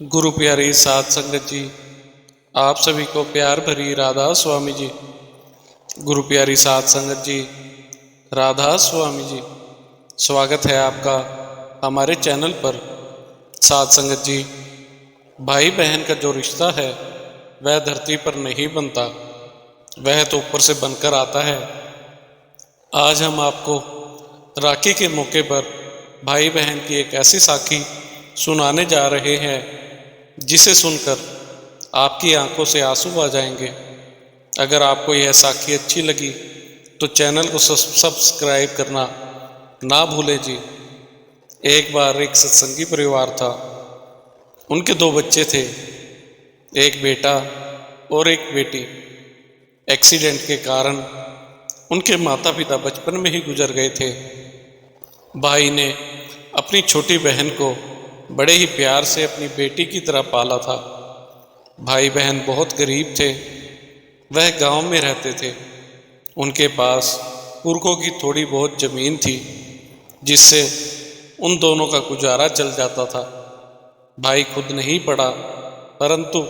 गुरु प्यारी साध संगत जी, आप सभी को प्यार भरी राधा स्वामी जी। गुरु प्यारी साध संगत जी, राधा स्वामी जी, स्वागत है आपका हमारे चैनल पर। साध संगत जी, भाई बहन का जो रिश्ता है वह धरती पर नहीं बनता, वह तो ऊपर से बनकर आता है। आज हम आपको राखी के मौके पर भाई बहन की एक ऐसी साखी सुनाने जा रहे हैं जिसे सुनकर आपकी आंखों से आंसू आ जाएंगे। अगर आपको यह साखी अच्छी लगी तो चैनल को सब्सक्राइब करना ना भूलें जी। एक बार एक सत्संगी परिवार था। उनके दो बच्चे थे, एक बेटा और एक बेटी। एक्सीडेंट के कारण उनके माता पिता बचपन में ही गुजर गए थे। भाई ने अपनी छोटी बहन को बड़े ही प्यार से अपनी बेटी की तरह पाला था। भाई बहन बहुत गरीब थे, वह गांव में रहते थे। उनके पास पुरखों की थोड़ी बहुत जमीन थी जिससे उन दोनों का गुजारा चल जाता था। भाई खुद नहीं पढ़ा, परंतु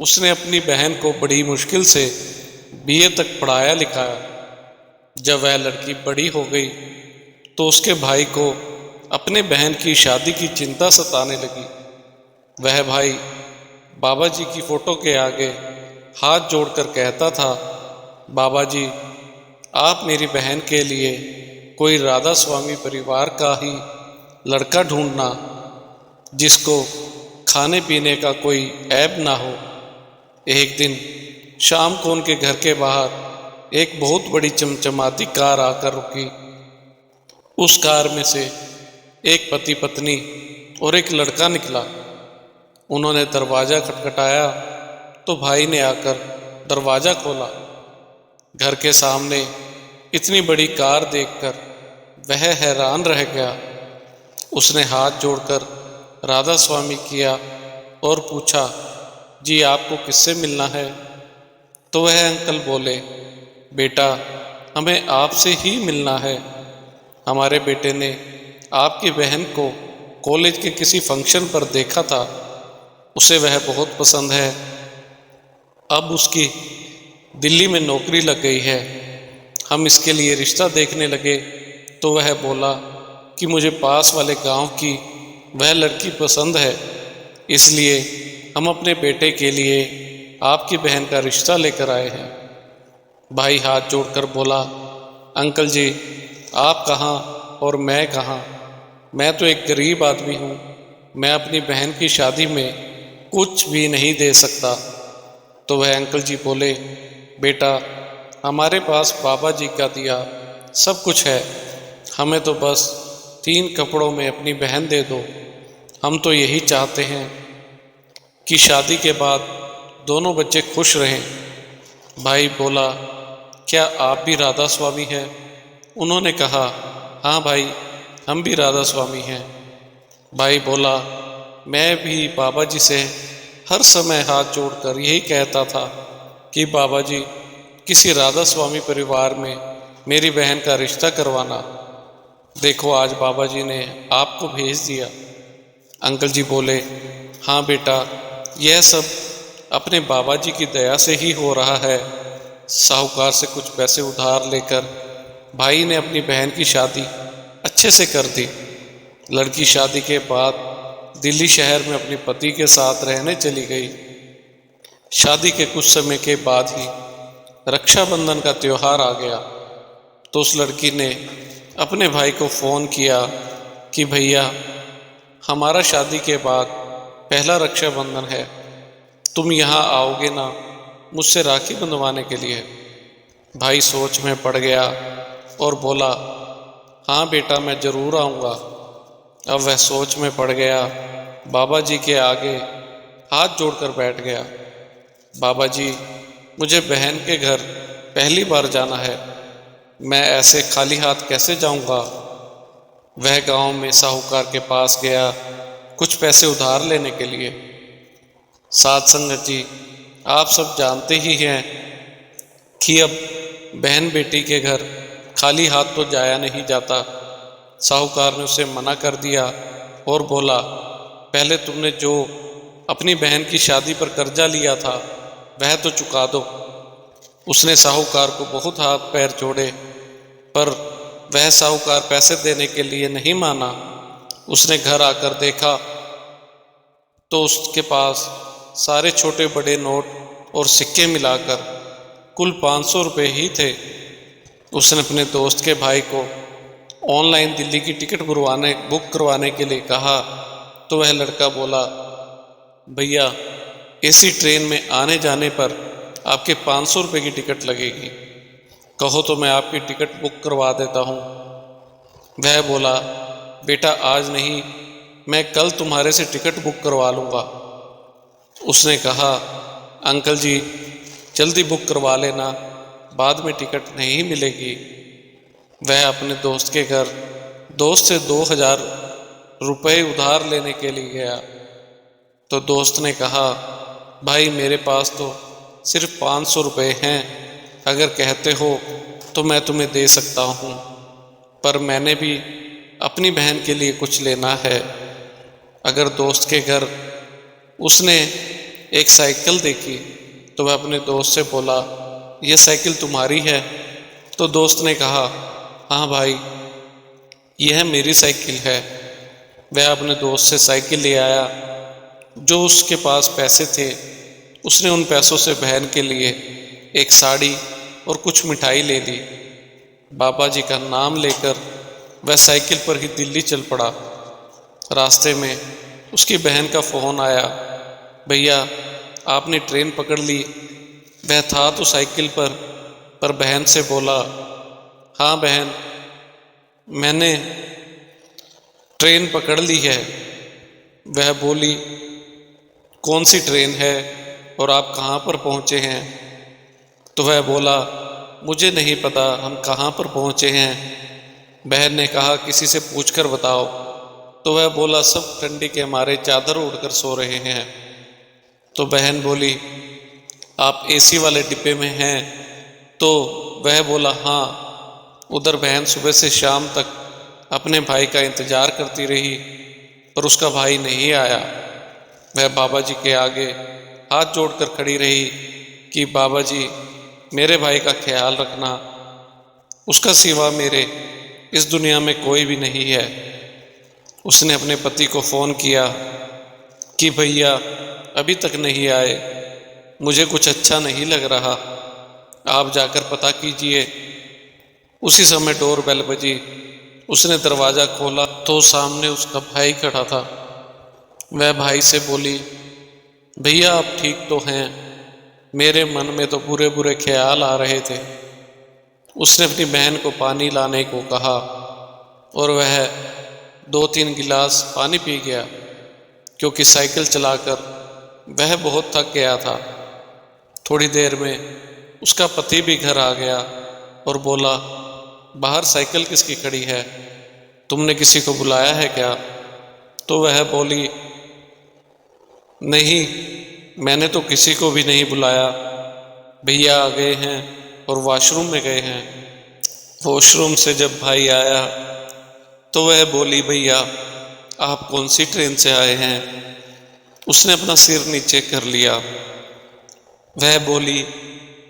उसने अपनी बहन को बड़ी मुश्किल से बीए तक पढ़ाया लिखाया। जब वह लड़की बड़ी हो गई तो उसके भाई को अपने बहन की शादी की चिंता सताने लगी। वह भाई बाबा जी की फोटो के आगे हाथ जोड़कर कहता था, बाबा जी, आप मेरी बहन के लिए कोई राधा स्वामी परिवार का ही लड़का ढूंढना जिसको खाने पीने का कोई ऐब ना हो। एक दिन शाम को उनके घर के बाहर एक बहुत बड़ी चमचमाती कार आकर रुकी। उस कार में से एक पति पत्नी और एक लड़का निकला। उन्होंने दरवाज़ा खटखटाया तो भाई ने आकर दरवाज़ा खोला। घर के सामने इतनी बड़ी कार देखकर वह हैरान रह गया। उसने हाथ जोड़कर राधा स्वामी किया और पूछा, जी आपको किससे मिलना है? तो वह अंकल बोले, बेटा, हमें आपसे ही मिलना है। हमारे बेटे ने आपकी बहन को कॉलेज के किसी फंक्शन पर देखा था, उसे वह बहुत पसंद है। अब उसकी दिल्ली में नौकरी लग गई है। हम इसके लिए रिश्ता देखने लगे तो वह बोला कि मुझे पास वाले गांव की वह लड़की पसंद है, इसलिए हम अपने बेटे के लिए आपकी बहन का रिश्ता लेकर आए हैं। भाई हाथ जोड़कर बोला, अंकल जी, आप कहाँ और मैं कहाँ? मैं तो एक गरीब आदमी हूँ, मैं अपनी बहन की शादी में कुछ भी नहीं दे सकता। तो वह अंकल जी बोले, बेटा, हमारे पास बाबा जी का दिया सब कुछ है, हमें तो बस 3 कपड़ों में अपनी बहन दे दो। हम तो यही चाहते हैं कि शादी के बाद दोनों बच्चे खुश रहें। भाई बोला, क्या आप भी राधा स्वामी हैं? उन्होंने कहा, हाँ भाई, हम भी राधा स्वामी हैं। भाई बोला, मैं भी बाबा जी से हर समय हाथ जोड़कर यही कहता था कि बाबा जी, किसी राधा स्वामी परिवार में मेरी बहन का रिश्ता करवाना। देखो आज बाबा जी ने आपको भेज दिया। अंकल जी बोले, हाँ बेटा, यह सब अपने बाबा जी की दया से ही हो रहा है। साहूकार से कुछ पैसे उधार लेकर भाई ने अपनी बहन की शादी अच्छे से कर दी। लड़की शादी के बाद दिल्ली शहर में अपने पति के साथ रहने चली गई। शादी के कुछ समय के बाद ही रक्षाबंधन का त्योहार आ गया तो उस लड़की ने अपने भाई को फ़ोन किया कि भैया, हमारा शादी के बाद पहला रक्षाबंधन है, तुम यहाँ आओगे ना मुझसे राखी बंधवाने के लिए? भाई सोच में पड़ गया और बोला, हाँ बेटा, मैं ज़रूर आऊँगा। अब वह सोच में पड़ गया, बाबा जी के आगे हाथ जोड़कर बैठ गया। बाबा जी, मुझे बहन के घर पहली बार जाना है, मैं ऐसे खाली हाथ कैसे जाऊँगा? वह गांव में साहूकार के पास गया कुछ पैसे उधार लेने के लिए। साध संगत जी, आप सब जानते ही हैं कि अब बहन बेटी के घर खाली हाथ तो जाया नहीं जाता। साहूकार ने उसे मना कर दिया और बोला, पहले तुमने जो अपनी बहन की शादी पर कर्जा लिया था वह तो चुका दो। उसने साहूकार को बहुत हाथ पैर जोड़े, पर वह साहूकार पैसे देने के लिए नहीं माना। उसने घर आकर देखा तो उसके पास सारे छोटे बड़े नोट और सिक्के मिलाकर कुल 500 रुपये ही थे। उसने अपने दोस्त के भाई को ऑनलाइन दिल्ली की टिकट बुक करवाने के लिए कहा तो वह लड़का बोला, भैया एसी ट्रेन में आने जाने पर आपके 500 रुपये की टिकट लगेगी, कहो तो मैं आपकी टिकट बुक करवा देता हूँ। वह बोला, बेटा आज नहीं, मैं कल तुम्हारे से टिकट बुक करवा लूँगा। उसने कहा, अंकल जी जल्दी बुक करवा लेना, बाद में टिकट नहीं मिलेगी। वह अपने दोस्त के घर दोस्त से 2000 रुपये उधार लेने के लिए गया तो दोस्त ने कहा, भाई मेरे पास तो सिर्फ 500 रुपये हैं, अगर कहते हो तो मैं तुम्हें दे सकता हूँ, पर मैंने भी अपनी बहन के लिए कुछ लेना है। अगर दोस्त के घर उसने एक साइकिल देखी तो वह अपने दोस्त से बोला, यह साइकिल तुम्हारी है? तो दोस्त ने कहा, हाँ भाई यह मेरी साइकिल है। वह अपने दोस्त से साइकिल ले आया। जो उसके पास पैसे थे उसने उन पैसों से बहन के लिए एक साड़ी और कुछ मिठाई ले ली। बाबा जी का नाम लेकर वह साइकिल पर ही दिल्ली चल पड़ा। रास्ते में उसकी बहन का फ़ोन आया, भैया आपने ट्रेन पकड़ ली। वह था तो साइकिल पर बहन से बोला, हाँ बहन मैंने ट्रेन पकड़ ली है। वह बोली, कौन सी ट्रेन है और आप कहाँ पर पहुँचे हैं? तो वह बोला, मुझे नहीं पता हम कहाँ पर पहुँचे हैं। बहन ने कहा, किसी से पूछकर बताओ। तो वह बोला, सब ठंडी के मारे चादर ओढ़कर सो रहे हैं। तो बहन बोली, आप एसी वाले डिब्बे में हैं? तो वह बोला, हाँ। उधर बहन सुबह से शाम तक अपने भाई का इंतजार करती रही, पर उसका भाई नहीं आया। वह बाबा जी के आगे हाथ जोड़कर खड़ी रही कि बाबा जी मेरे भाई का ख्याल रखना, उसका सिवा मेरे इस दुनिया में कोई भी नहीं है। उसने अपने पति को फ़ोन किया कि भैया अभी तक नहीं आए, मुझे कुछ अच्छा नहीं लग रहा, आप जाकर पता कीजिए। उसी समय डोर बेल बजी। उसने दरवाज़ा खोला तो सामने उसका भाई खड़ा था। वह भाई से बोली, भैया आप ठीक तो हैं? मेरे मन में तो बुरे बुरे ख्याल आ रहे थे। उसने अपनी बहन को पानी लाने को कहा और वह 2-3 गिलास पानी पी गया, क्योंकि साइकिल चलाकर वह बहुत थक गया था। थोड़ी देर में उसका पति भी घर आ गया और बोला, बाहर साइकिल किसकी खड़ी है? तुमने किसी को बुलाया है क्या? तो वह बोली, नहीं मैंने तो किसी को भी नहीं बुलाया, भैया आ गए हैं और वॉशरूम में गए हैं। वॉशरूम से जब भाई आया तो वह बोली, भैया आप कौन सी ट्रेन से आए हैं? उसने अपना सिर नीचे कर लिया। वह बोली,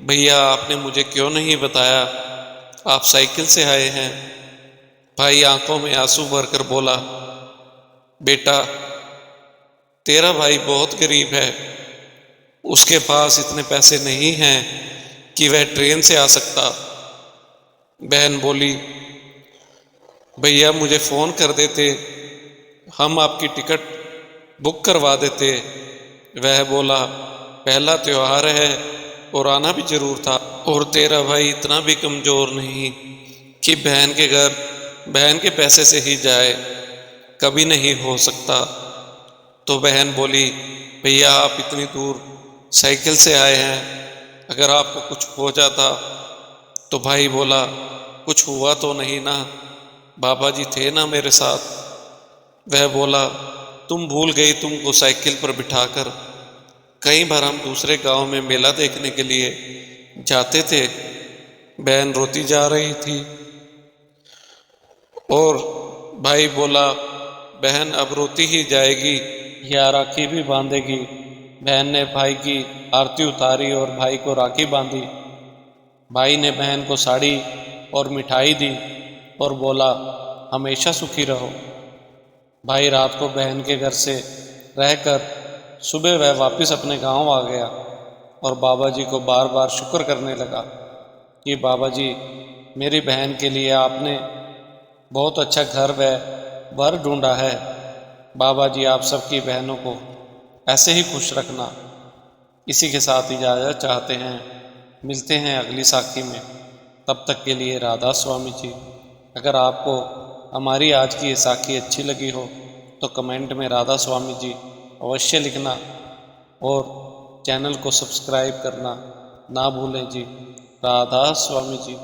भैया आपने मुझे क्यों नहीं बताया, आप साइकिल से आए हैं। भाई आंखों में आंसू भरकर बोला, बेटा तेरा भाई बहुत गरीब है, उसके पास इतने पैसे नहीं हैं कि वह ट्रेन से आ सकता। बहन बोली, भैया मुझे फ़ोन कर देते, हम आपकी टिकट बुक करवा देते। वह बोला, पहला त्योहार है और आना भी जरूर था, और तेरा भाई इतना भी कमज़ोर नहीं कि बहन के घर बहन के पैसे से ही जाए, कभी नहीं हो सकता। तो बहन बोली, भैया आप इतनी दूर साइकिल से आए हैं, अगर आपको कुछ हो जाता। तो भाई बोला, कुछ हुआ तो नहीं ना, बाबा जी थे ना मेरे साथ। वह बोला, तुम भूल गई तुमको साइकिल पर बिठाकर। कई बार हम दूसरे गांव में मेला देखने के लिए जाते थे। बहन रोती जा रही थी और भाई बोला, बहन अब रोती ही जाएगी, या राखी भी बांधेगी। बहन ने भाई की आरती उतारी और भाई को राखी बांधी। भाई ने बहन को साड़ी और मिठाई दी और बोला, हमेशा सुखी रहो। भाई रात को बहन के घर से रहकर सुबह वह वापस अपने गांव आ गया और बाबा जी को बार बार शुक्र करने लगा कि बाबा जी, मेरी बहन के लिए आपने बहुत अच्छा घर व वर ढूंढा है। बाबा जी, आप सबकी बहनों को ऐसे ही खुश रखना। इसी के साथ इजाज़त चाहते हैं। मिलते हैं अगली साखी में। तब तक के लिए राधा स्वामी जी। अगर आपको हमारी आज की ये साखी अच्छी लगी हो तो कमेंट में राधा स्वामी जी अवश्य लिखना और चैनल को सब्सक्राइब करना ना भूलें जी। राधा स्वामी जी।